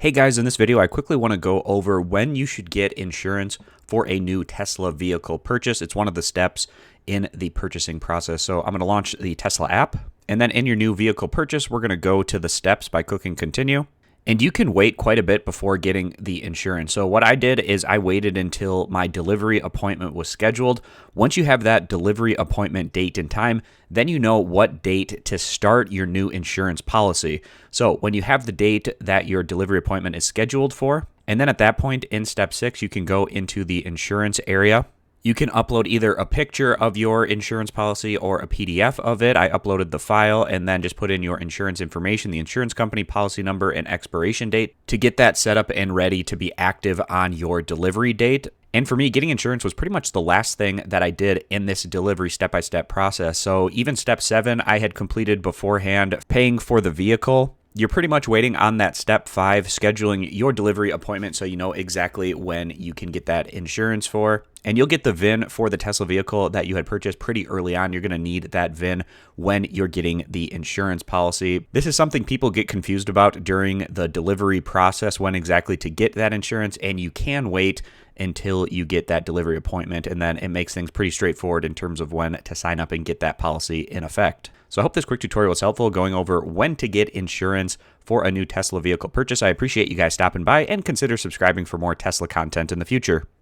Hey guys, in this video, I quickly want to go over when you should get insurance for a new Tesla vehicle purchase. It's one of the steps in the purchasing process. So I'm going to launch the Tesla app, and then in your new vehicle purchase, we're going to go to the steps by clicking continue. And you can wait quite a bit before getting the insurance. So what I did is I waited until my delivery appointment was scheduled. Once you have that delivery appointment date and time, then you know what date to start your new insurance policy. So when you have the date that your delivery appointment is scheduled for, and then at that point in step 6, you can go into the insurance area. You can upload either a picture of your insurance policy or a PDF of it. I uploaded the file and then just put in your insurance information, the insurance company, policy number, and expiration date to get that set up and ready to be active on your delivery date. And for me, getting insurance was pretty much the last thing that I did in this delivery step-by-step process. So even step 7, I had completed beforehand paying for the vehicle. You're pretty much waiting on that step 5, scheduling your delivery appointment so you know exactly when you can get that insurance for. And you'll get the VIN for the Tesla vehicle that you had purchased pretty early on. You're going to need that VIN when you're getting the insurance policy. This is something people get confused about during the delivery process, when exactly to get that insurance, and you can wait until you get that delivery appointment, and then it makes things pretty straightforward in terms of when to sign up and get that policy in effect. So I hope this quick tutorial was helpful, going over when to get insurance for a new Tesla vehicle purchase. I appreciate you guys stopping by, and consider subscribing for more Tesla content in the future.